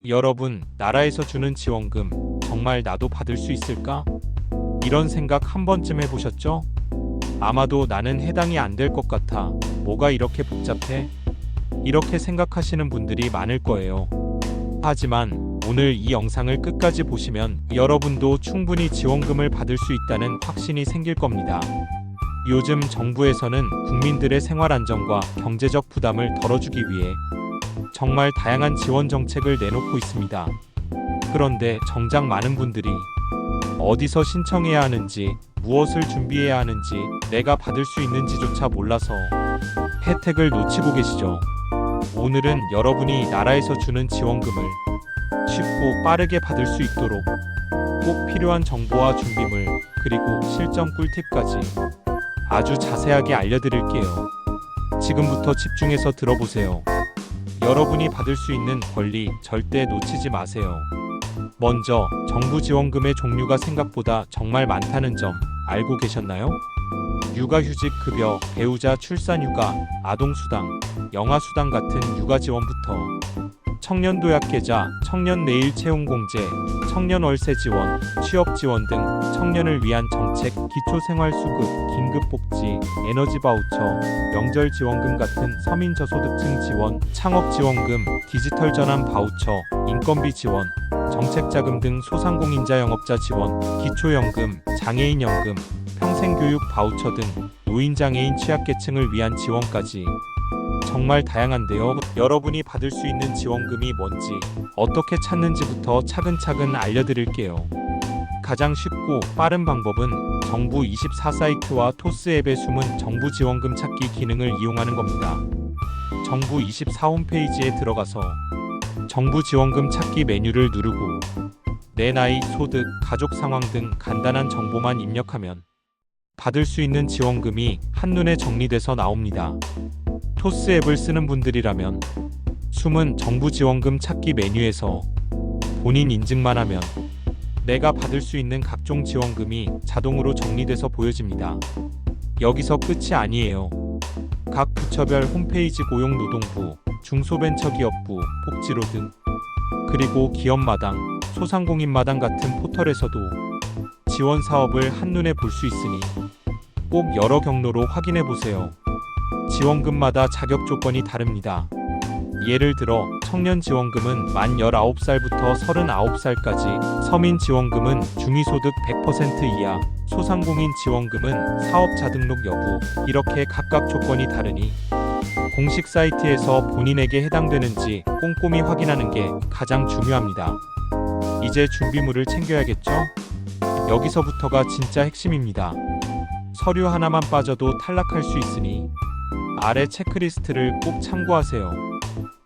여러분, 나라에서 주는 지원금 정말 나도 받을 수 있을까? 이런 생각 한 번쯤 해보셨죠? 아마도 나는 해당이 안 될 것 같아. 뭐가 이렇게 복잡해? 이렇게 생각하시는 분들이 많을 거예요. 하지만 오늘 이 영상을 끝까지 보시면 여러분도 충분히 지원금을 받을 수 있다는 확신이 생길 겁니다. 요즘 정부에서는 국민들의 생활 안정과 경제적 부담을 덜어주기 위해 정말 다양한 지원 정책을 내놓고 있습니다. 그런데 정작 많은 분들이 어디서 신청해야 하는지, 무엇을 준비해야 하는지, 내가 받을 수 있는지조차 몰라서 혜택을 놓치고 계시죠. 오늘은 여러분이 나라에서 주는 지원금을 쉽고 빠르게 받을 수 있도록 꼭 필요한 정보와 준비물, 그리고 실전 꿀팁까지 아주 자세하게 알려드릴게요. 지금부터 집중해서 들어보세요. 여러분이 받을 수 있는 권리 절대 놓치지 마세요. 먼저 정부 지원금의 종류가 생각보다 정말 많다는 점 알고 계셨나요? 육아휴직 급여, 배우자 출산휴가, 아동수당, 영아수당 같은 육아지원부터 청년도약계좌, 청년내일채용공제, 청년월세 지원, 취업지원 등 청년을 위한 정책, 기초생활수급, 긴급복지, 에너지바우처, 명절지원금 같은 서민저소득층 지원, 창업지원금, 디지털전환 바우처, 인건비 지원, 정책자금 등 소상공인자 영업자 지원, 기초연금, 장애인연금, 평생교육 바우처 등 노인장애인 취약계층을 위한 지원까지 정말 다양한데요. 여러분이 받을 수 있는 지원금이 뭔지, 어떻게 찾는지부터 차근차근 알려드릴게요. 가장 쉽고 빠른 방법은 정부 24 사이트와 토스 앱의 숨은 정부 지원금 찾기 기능을 이용하는 겁니다. 정부 24 홈페이지에 들어가서 정부 지원금 찾기 메뉴를 누르고 내 나이, 소득, 가족 상황 등 간단한 정보만 입력하면 받을 수 있는 지원금이 한눈에 정리돼서 나옵니다. 토스 앱을 쓰는 분들이라면 숨은 정부 지원금 찾기 메뉴에서 본인 인증만 하면 내가 받을 수 있는 각종 지원금이 자동으로 정리돼서 보여집니다. 여기서 끝이 아니에요. 각 부처별 홈페이지 고용노동부, 중소벤처기업부, 복지로 등 그리고 기업마당, 소상공인마당 같은 포털에서도 지원 사업을 한눈에 볼 수 있으니 꼭 여러 경로로 확인해 보세요. 지원금마다 자격 조건이 다릅니다. 예를 들어 청년 지원금은 만 19살부터 39살까지, 서민 지원금은 중위소득 100% 이하, 소상공인 지원금은 사업자 등록 여부, 이렇게 각각 조건이 다르니 공식 사이트에서 본인에게 해당되는지 꼼꼼히 확인하는 게 가장 중요합니다. 이제 준비물을 챙겨야겠죠? 여기서부터가 진짜 핵심입니다. 서류 하나만 빠져도 탈락할 수 있으니 아래 체크리스트를 꼭 참고하세요.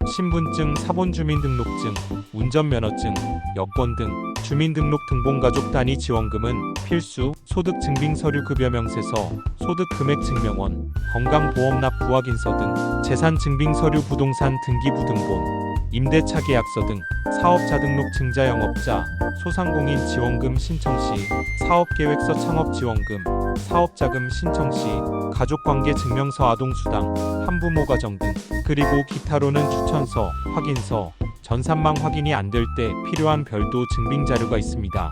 신분증, 사본주민등록증, 운전면허증, 여권 등 주민등록 등본가족 단위 지원금은 필수, 소득증빙서류 급여명세서, 소득금액증명원, 건강보험납부 확인서 등 재산증빙서류, 부동산 등기부등본, 임대차 계약서 등 사업자 등록 증자 영업자, 소상공인 지원금 신청 시, 사업계획서 창업지원금, 사업자금 신청 시, 가족관계 증명서, 아동수당, 한부모 가정 등, 그리고 기타로는 추천서, 확인서, 전산망 확인이 안 될 때 필요한 별도 증빙자료가 있습니다.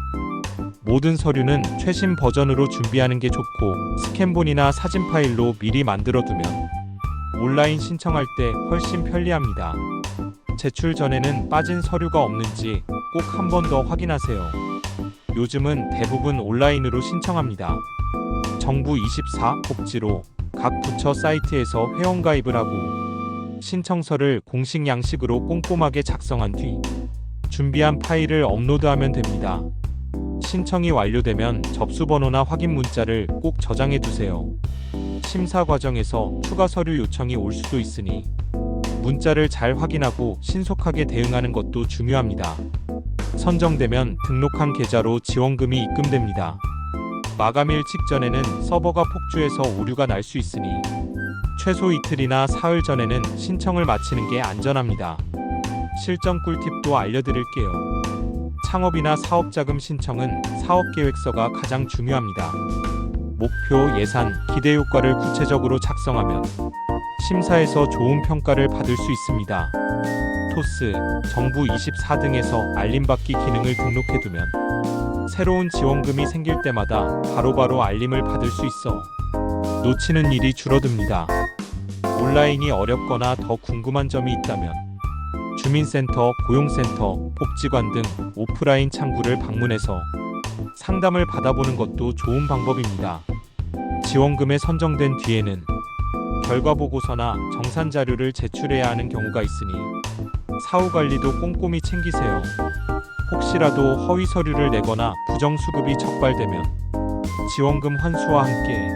모든 서류는 최신 버전으로 준비하는 게 좋고 스캔본이나 사진 파일로 미리 만들어두면 온라인 신청할 때 훨씬 편리합니다. 제출 전에는 빠진 서류가 없는지 꼭 한 번 더 확인하세요. 요즘은 대부분 온라인으로 신청합니다. 정부 24 복지로 각 부처 사이트에서 회원가입을 하고 신청서를 공식 양식으로 꼼꼼하게 작성한 뒤 준비한 파일을 업로드하면 됩니다. 신청이 완료되면 접수번호나 확인 문자를 꼭 저장해 두세요. 심사 과정에서 추가 서류 요청이 올 수도 있으니 문자를 잘 확인하고 신속하게 대응하는 것도 중요합니다. 선정되면 등록한 계좌로 지원금이 입금됩니다. 마감일 직전에는 서버가 폭주해서 오류가 날 수 있으니 최소 이틀이나 사흘 전에는 신청을 마치는 게 안전합니다. 실전 꿀팁도 알려드릴게요. 창업이나 사업자금 신청은 사업계획서가 가장 중요합니다. 목표, 예산, 기대효과를 구체적으로 작성하면 심사에서 좋은 평가를 받을 수 있습니다. 토스, 정부 24 등에서 알림받기 기능을 등록해두면 새로운 지원금이 생길 때마다 바로바로 알림을 받을 수 있어 놓치는 일이 줄어듭니다. 온라인이 어렵거나 더 궁금한 점이 있다면 주민센터, 고용센터, 복지관 등 오프라인 창구를 방문해서 상담을 받아보는 것도 좋은 방법입니다. 지원금에 선정된 뒤에는 결과 보고서나 정산 자료를 제출해야 하는 경우가 있으니 사후 관리도 꼼꼼히 챙기세요. 혹시라도 허위 서류를 내거나 부정 수급이 적발되면 지원금 환수와 함께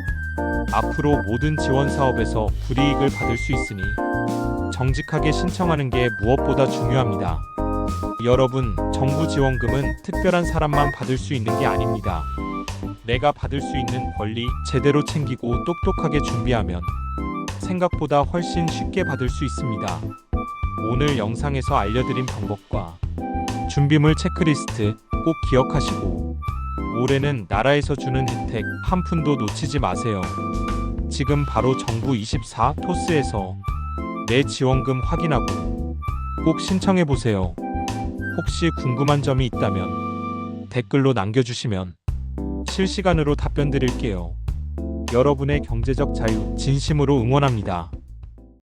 앞으로 모든 지원 사업에서 불이익을 받을 수 있으니 정직하게 신청하는 게 무엇보다 중요합니다. 여러분, 정부 지원금은 특별한 사람만 받을 수 있는 게 아닙니다. 내가 받을 수 있는 권리 제대로 챙기고 똑똑하게 준비하면 생각보다 훨씬 쉽게 받을 수 있습니다. 오늘 영상에서 알려드린 방법과 준비물 체크리스트 꼭 기억하시고 올해는 나라에서 주는 혜택 한 푼도 놓치지 마세요. 지금 바로 정부 24 토스에서 내 지원금 확인하고 꼭 신청해보세요. 혹시 궁금한 점이 있다면 댓글로 남겨주시면 실시간으로 답변 드릴게요. 여러분의 경제적 자유 진심으로 응원합니다.